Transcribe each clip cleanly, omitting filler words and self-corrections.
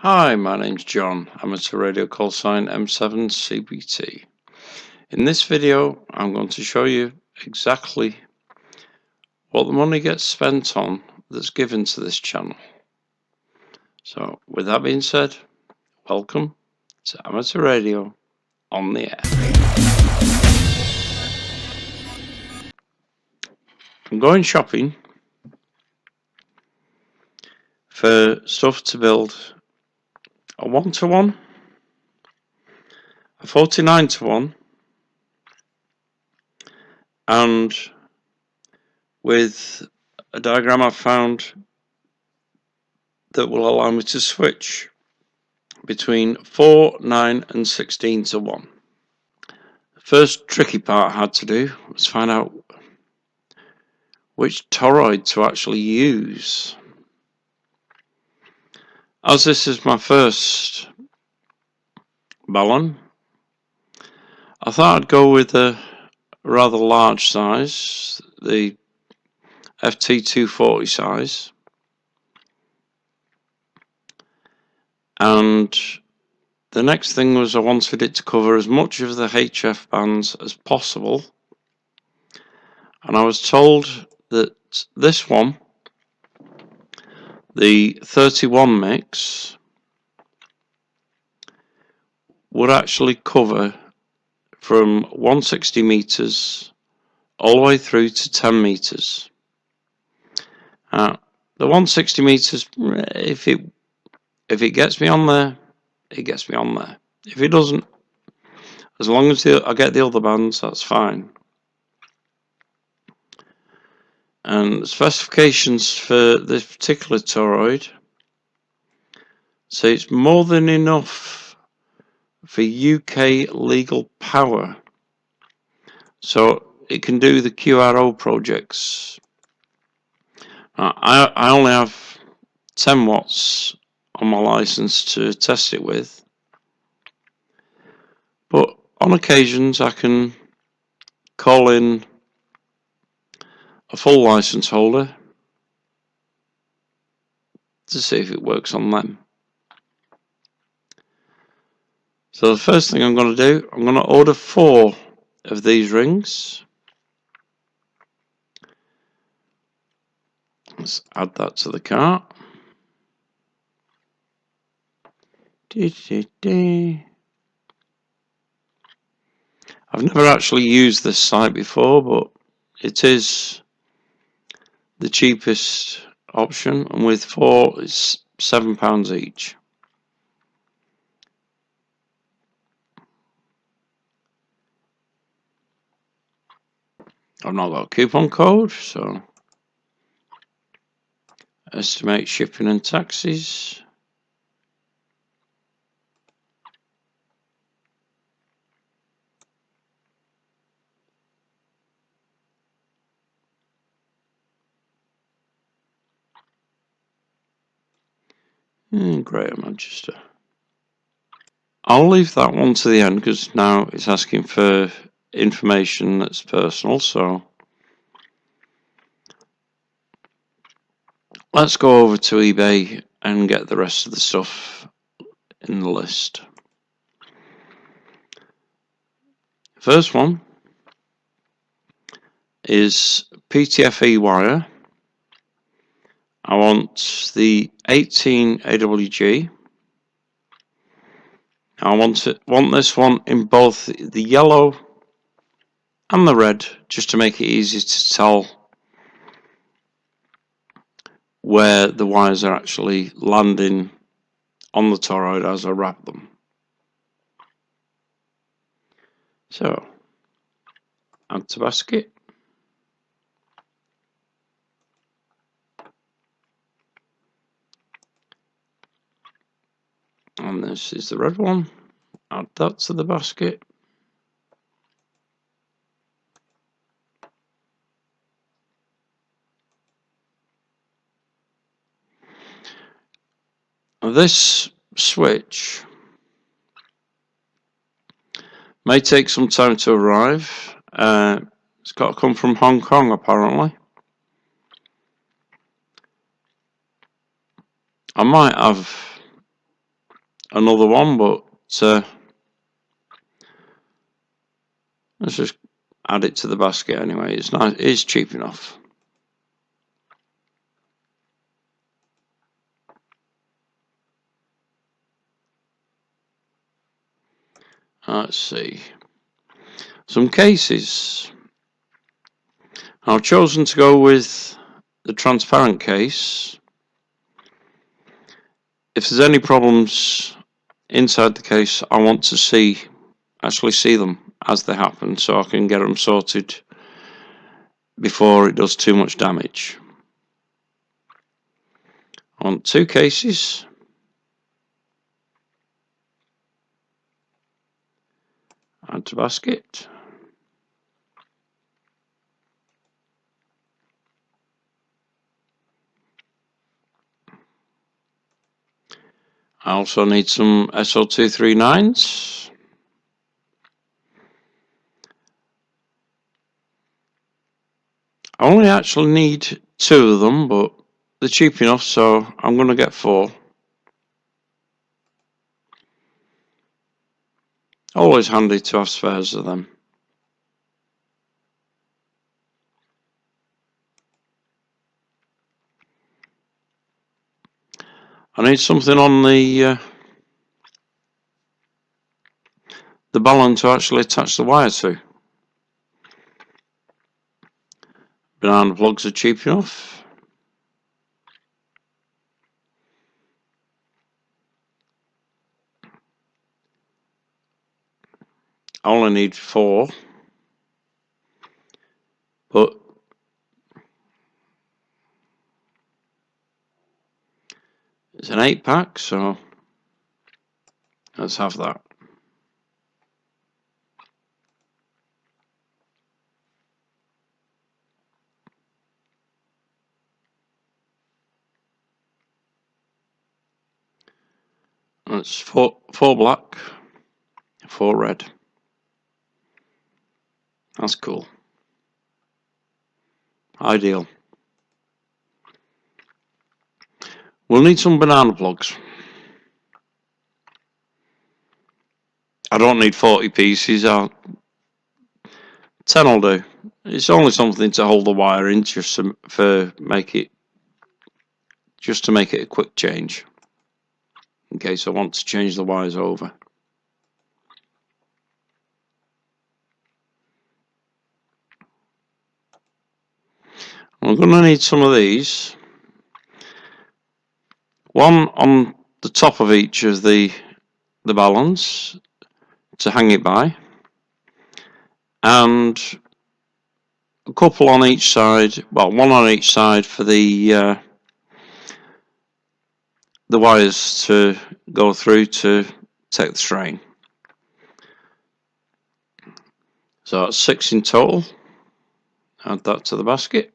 Hi, my name's John, amateur radio call sign M7CBT. In this video, I'm going to show you exactly what the money gets spent on that's given to this channel. So, with that being said, welcome to amateur radio on the air. I'm going shopping for stuff to build a 1-to-1, a 49-to-1, and with a diagram I've found that will allow me to switch between 4, 9 and 16-to-1. The first tricky part I had to do was find out which toroid to actually use. As this is my first balun, I thought I'd go with a rather large size, the FT240 size, and the next thing was I wanted it to cover as much of the HF bands as possible, and I was told that this one, the 31 mix, would actually cover from 160 meters all the way through to 10 meters. The 160 meters, if it gets me on there, it gets me on there. If it doesn't, as long as I get the other bands, that's fine. And the specifications for this particular toroid say it's more than enough for UK legal power, so it can do the QRO projects. I only have 10 watts on my license to test it with, but on occasions I can call in a full license holder to see if it works on them. So the first thing I'm going to do, I'm going to order 4 of these rings. Let's add that to the cart. I've never actually used this site before, but it is the cheapest option, and with 4 it's £7 each. I've not got a coupon code, so estimate shipping and taxes. Greater Manchester. I'll leave that one to the end because now it's asking for information that's personal, so let's go over to eBay and get the rest of the stuff in the list. First one is PTFE wire. I want the 18 AWG. I want this one in both the yellow and the red, just to make it easy to tell where the wires are actually landing on the toroid as I wrap them. So, add to basket. And this is the red one. Add that to the basket. Now this switch may take some time to arrive. It's got to come from Hong Kong apparently. I might have another one, but let's just add it to the basket anyway. It's nice. It's cheap enough. Let's see. Some cases. I've chosen to go with the transparent case. If there's any problems inside the case, I want to actually see them as they happen, so I can get them sorted before it does too much damage. I want 2 cases. Add to basket. I also need some SO239s. I only actually need 2 of them, but they're cheap enough, so I'm going to get 4. Always handy to have spares of them. I need something on the balun to actually attach the wire to. Banana plugs are cheap enough. I only need 4, but it's an 8-pack, so let's have that. That's 4 black, 4 red. That's cool. Ideal. We'll need some banana plugs. I don't need 40 pieces. 10 will do. It's only something to hold the wire in, just to make it a quick change, in case I want to change the wires over. I'm going to need some of these. One on the top of each of the baluns to hang it by, and a couple on each side. Well, one on each side for the wires to go through to take the strain. So that's 6 in total. Add that to the basket.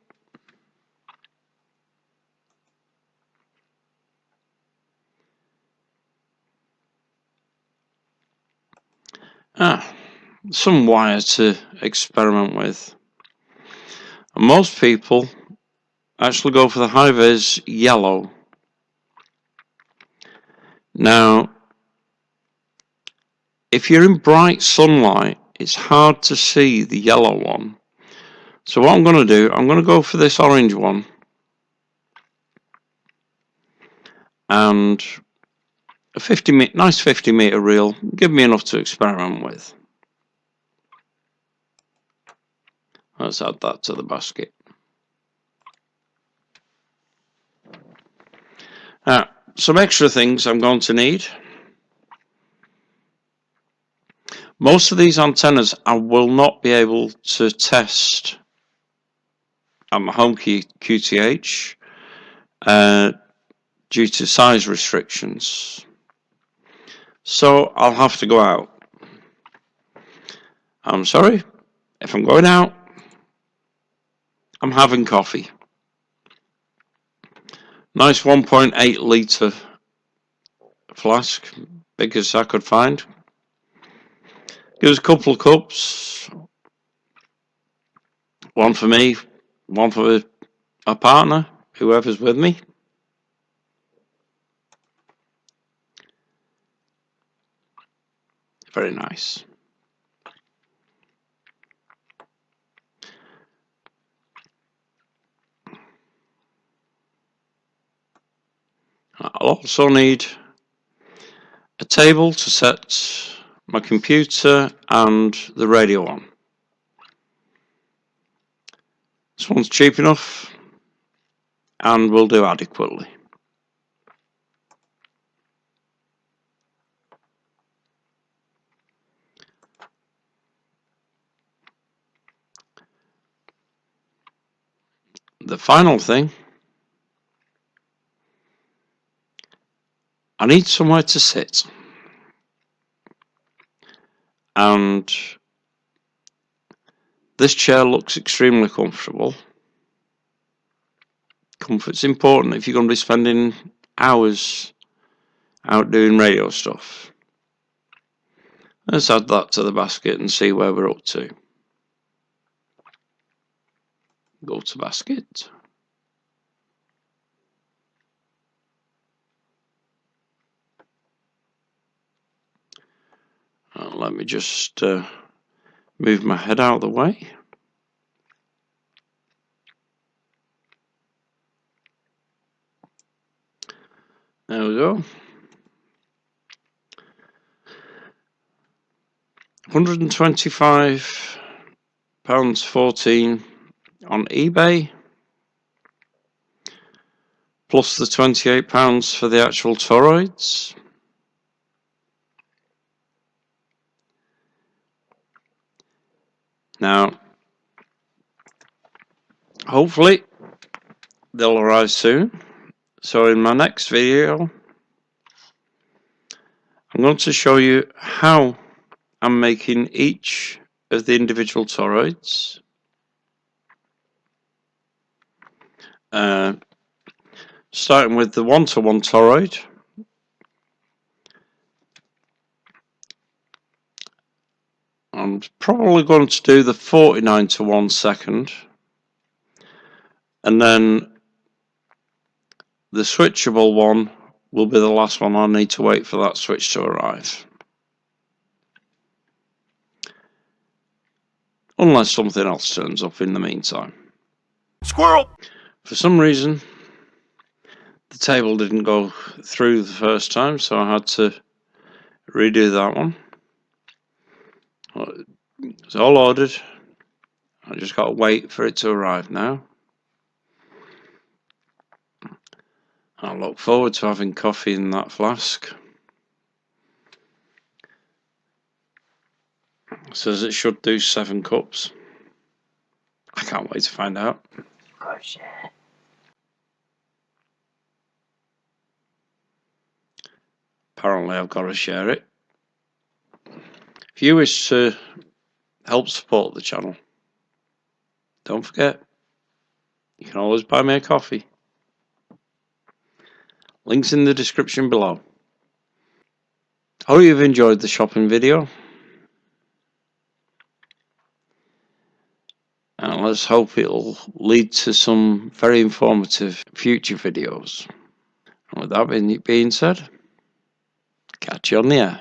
Some wire to experiment with. And most people actually go for the high-vis yellow. Now, if you're in bright sunlight, it's hard to see the yellow one. So what I'm going to do, I'm going to go for this orange one. And a nice 50 meter reel, give me enough to experiment with. Let's add that to the basket. Some extra things I'm going to need. Most of these antennas I will not be able to test at my home QTH due to size restrictions. So I'll have to go out. I'm sorry, if I'm going out, I'm having coffee. Nice 1.8 litre flask, biggest I could find. Give us a couple of cups. One for me, one for my partner, whoever's with me. Very nice. I'll also need a table to set my computer and the radio on. This one's cheap enough and will do adequately. The final thing, I need somewhere to sit, and this chair looks extremely comfortable. Comfort's important if you're going to be spending hours out doing radio stuff. Let's add that to the basket and see where we're up to. Go to basket. Let me just move my head out of the way. There we go. £125.14 on eBay, plus the £28 for the actual toroids. Now, hopefully they'll arrive soon. So in my next video, I'm going to show you how I'm making each of the individual toroids. Starting with the 1-to-1 toroid. I'm probably going to do the 49-to-1 second, and then the switchable one will be the last one. I'll need to wait for that switch to arrive. Unless something else turns up in the meantime. Squirrel! For some reason, the table didn't go through the first time, so I had to redo that one. It's all ordered. I just got to wait for it to arrive now. I look forward to having coffee in that flask. It says it should do 7 cups. I can't wait to find out. Apparently I've got to share it. If you wish to help support the channel, don't forget, you can always buy me a coffee. Links in the description below. Hope you've enjoyed the shopping video. And let's hope it'll lead to some very informative future videos. And with that being said, catch you on the air.